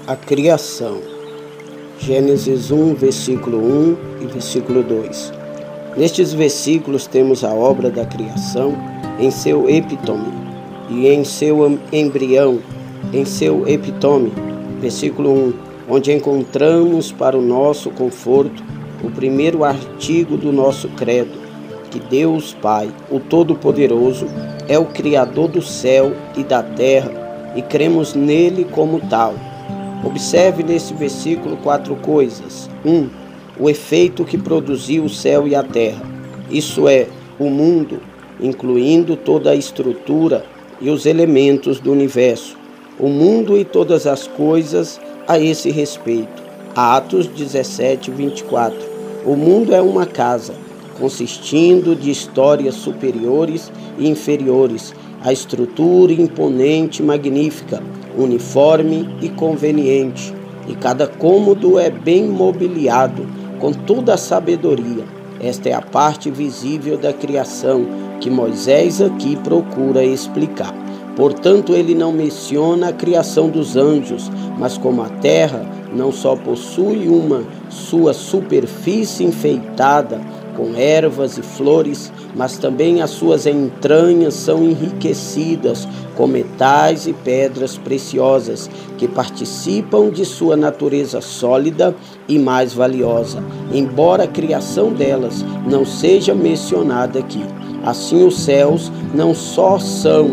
A criação. Gênesis 1, versículo 1 e versículo 2. Nestes versículos temos a obra da criação em seu epítome e em seu embrião, em seu epítome. Versículo 1, onde encontramos para o nosso conforto o primeiro artigo do nosso credo, que Deus Pai, o Todo-Poderoso, é o Criador do céu e da terra e cremos nele como tal. Observe nesse versículo 4 coisas. 1. O efeito que produziu o céu e a terra, isso é, o mundo, incluindo toda a estrutura e os elementos do universo. O mundo e todas as coisas a esse respeito. Atos 17, 24. O mundo é uma casa, consistindo de histórias superiores e inferiores, a estrutura imponente e magnífica, uniforme e conveniente, e cada cômodo é bem mobiliado, com toda a sabedoria. Esta é a parte visível da criação que Moisés aqui procura explicar. Portanto, ele não menciona a criação dos anjos, mas como a terra não só possui sua superfície enfeitada com ervas e flores, mas também as suas entranhas são enriquecidas com metais e pedras preciosas, que participam de sua natureza sólida e mais valiosa, embora a criação delas não seja mencionada aqui. Assim, os céus não só são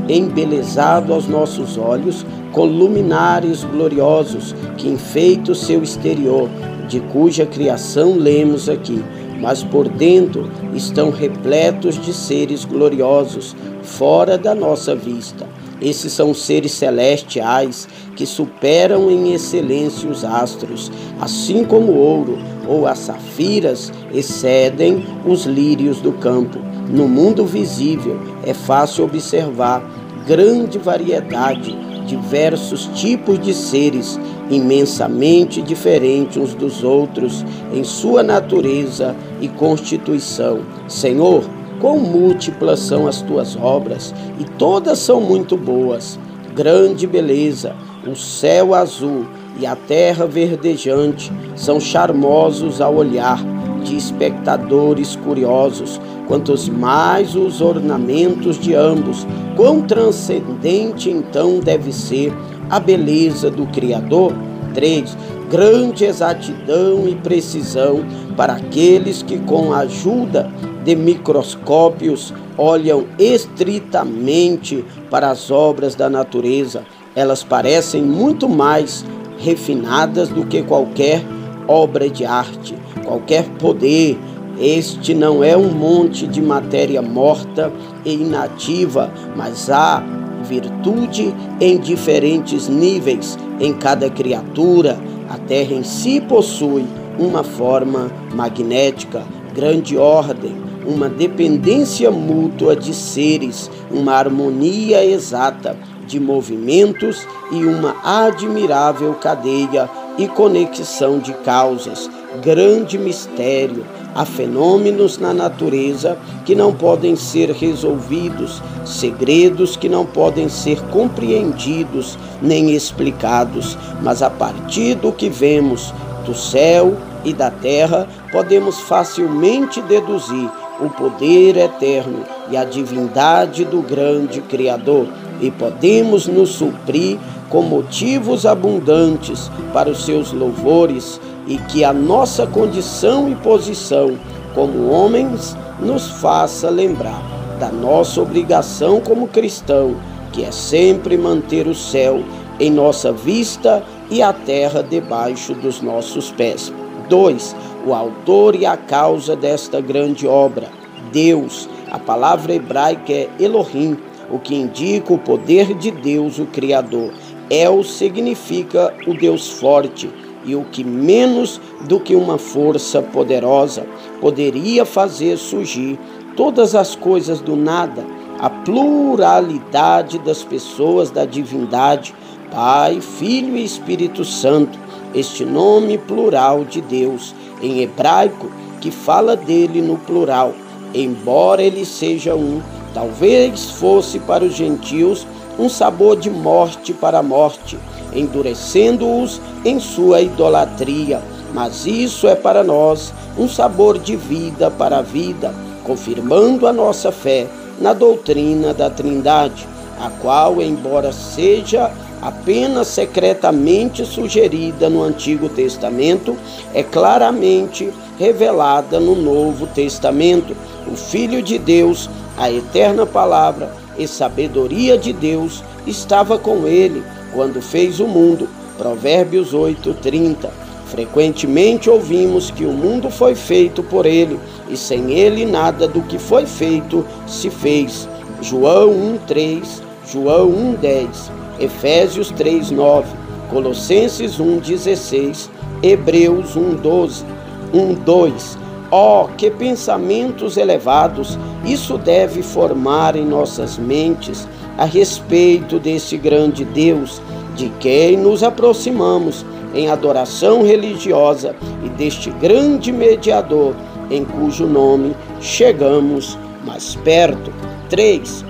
embelezados aos nossos olhos com luminares gloriosos que enfeitam seu exterior, de cuja criação lemos aqui, mas por dentro estão repletos de seres gloriosos, fora da nossa vista. Esses são seres celestiais que superam em excelência os astros, assim como o ouro ou as safiras excedem os lírios do campo. No mundo visível é fácil observar grande variedade, diversos tipos de seres, imensamente diferentes uns dos outros em sua natureza e constituição. Senhor, quão múltiplas são as tuas obras, e todas são muito boas. Grande beleza, o céu azul e a terra verdejante são charmosos ao olhar de espectadores curiosos. Quantos mais os ornamentos de ambos, quão transcendente então deve ser a beleza do Criador. 3. Grande exatidão e precisão para aqueles que com a ajuda de microscópios olham estritamente para as obras da natureza. Elas parecem muito mais refinadas do que qualquer obra de arte, qualquer poder. Este não é um monte de matéria morta e inativa, mas há virtude em diferentes níveis em cada criatura. A terra em si possui uma forma magnética, grande ordem, uma dependência mútua de seres, uma harmonia exata de movimentos e uma admirável cadeia e conexão de causas. Grande mistério. Há fenômenos na natureza que não podem ser resolvidos, segredos que não podem ser compreendidos nem explicados, mas a partir do que vemos do céu e da terra, podemos facilmente deduzir o poder eterno e a divindade do grande Criador, e podemos nos suprir com motivos abundantes para os seus louvores, e que a nossa condição e posição como homens nos faça lembrar da nossa obrigação como cristão, que é sempre manter o céu em nossa vista e a terra debaixo dos nossos pés. 2. O autor e a causa desta grande obra, Deus. A palavra hebraica é Elohim, o que indica o poder de Deus, o Criador. El significa o Deus forte, e o que menos do que uma força poderosa poderia fazer surgir todas as coisas do nada. A pluralidade das pessoas da divindade, Pai, Filho e Espírito Santo, este nome plural de Deus, em hebraico, que fala dele no plural, embora ele seja um, talvez fosse para os gentios um sabor de morte para a morte, endurecendo-os em sua idolatria. Mas isso é para nós um sabor de vida para a vida, confirmando a nossa fé na doutrina da Trindade, a qual, embora seja apenas secretamente sugerida no Antigo Testamento, é claramente revelada no Novo Testamento. O Filho de Deus, a eterna palavra e sabedoria de Deus, estava com ele quando fez o mundo. Provérbios 8:30. Frequentemente ouvimos que o mundo foi feito por ele, e sem ele nada do que foi feito se fez. João 1:3, João 1:10, Efésios 3:9, Colossenses 1:16, Hebreus 1:2. Oh, que pensamentos elevados isso deve formar em nossas mentes a respeito desse grande Deus, de quem nos aproximamos em adoração religiosa, e deste grande mediador, em cujo nome chegamos mais perto. 3.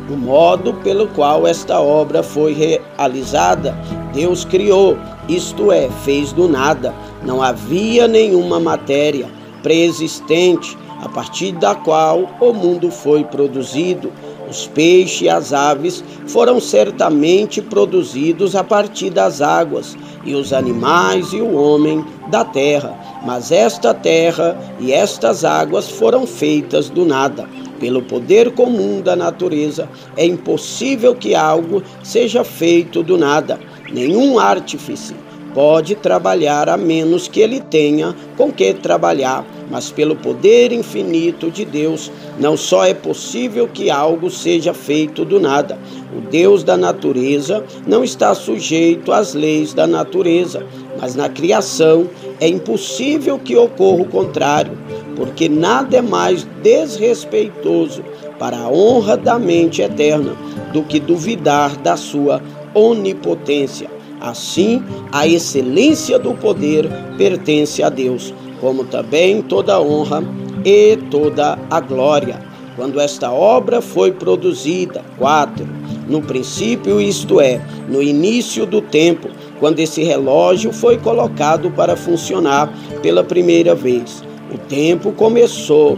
O modo pelo qual esta obra foi realizada. Deus criou, isto é, fez do nada. Não havia nenhuma matéria pré-existente a partir da qual o mundo foi produzido. Os peixes e as aves foram certamente produzidos a partir das águas, e os animais e o homem da terra. Mas esta terra e estas águas foram feitas do nada. Pelo poder comum da natureza, é impossível que algo seja feito do nada. Nenhum artífice pode trabalhar a menos que ele tenha com que trabalhar. Mas pelo poder infinito de Deus, não só é possível que algo seja feito do nada. O Deus da natureza não está sujeito às leis da natureza, mas na criação é impossível que ocorra o contrário, porque nada é mais desrespeitoso para a honra da mente eterna do que duvidar da sua onipotência. Assim, a excelência do poder pertence a Deus, como também toda a honra e toda a glória. Quando esta obra foi produzida. 4. No princípio, isto é, no início do tempo, quando esse relógio foi colocado para funcionar pela primeira vez. O tempo começou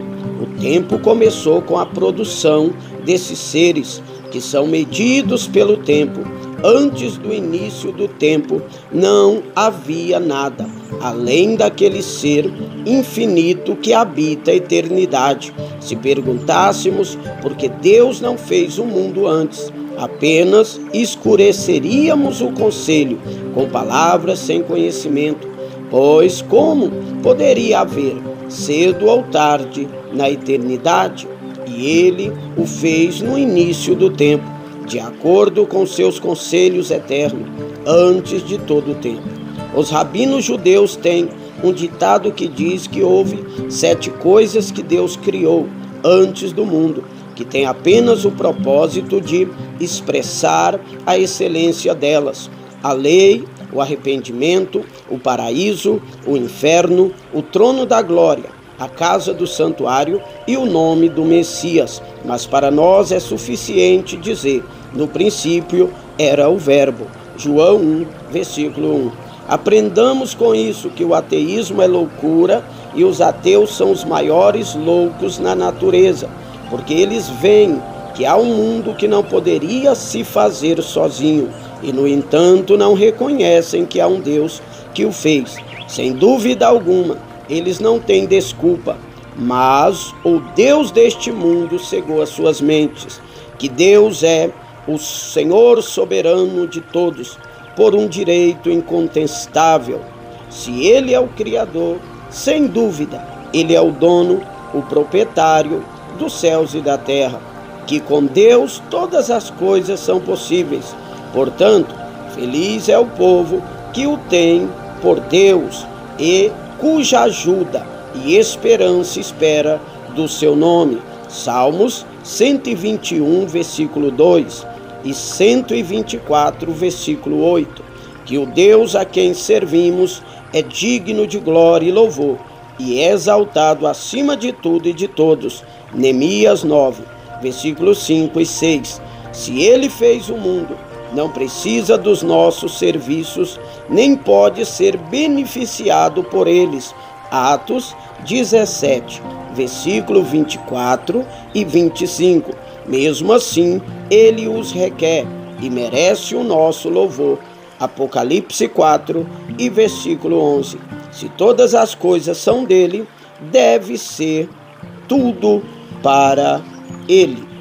com a produção desses seres, que são medidos pelo tempo. Antes do início do tempo, não havia nada, além daquele ser infinito que habita a eternidade. Se perguntássemos por que Deus não fez o mundo antes, apenas escureceríamos o conselho com palavras sem conhecimento, pois como poderia haver cedo ou tarde na eternidade? E ele o fez no início do tempo, de acordo com seus conselhos eternos, antes de todo o tempo. Os rabinos judeus têm um ditado que diz que houve 7 coisas que Deus criou antes do mundo, que tem apenas o propósito de expressar a excelência delas: a lei, o arrependimento, o paraíso, o inferno, o trono da glória, a casa do santuário e o nome do Messias. Mas para nós é suficiente dizer: no princípio era o Verbo. João 1, versículo 1. Aprendamos com isso que o ateísmo é loucura e os ateus são os maiores loucos na natureza, porque eles veem que há um mundo que não poderia se fazer sozinho e, no entanto, não reconhecem que há um Deus que o fez. Sem dúvida alguma, eles não têm desculpa, mas o Deus deste mundo cegou as suas mentes, que Deus é o Senhor soberano de todos, por um direito incontestável. Se Ele é o Criador, sem dúvida, Ele é o dono, o proprietário dos céus e da terra, que com Deus todas as coisas são possíveis. Portanto, feliz é o povo que o tem por Deus e cuja ajuda e esperança espera do seu nome. Salmos 121, versículo 2 e 124, versículo 8. Que o Deus a quem servimos é digno de glória e louvor e é exaltado acima de tudo e de todos. Neemias 9, versículos 5 e 6. Se ele fez o mundo, não precisa dos nossos serviços, nem pode ser beneficiado por eles. Atos 17, versículo 24 e 25. Mesmo assim, ele os requer e merece o nosso louvor. Apocalipse 4 e versículo 11. Se todas as coisas são dele, deve ser tudo para ele.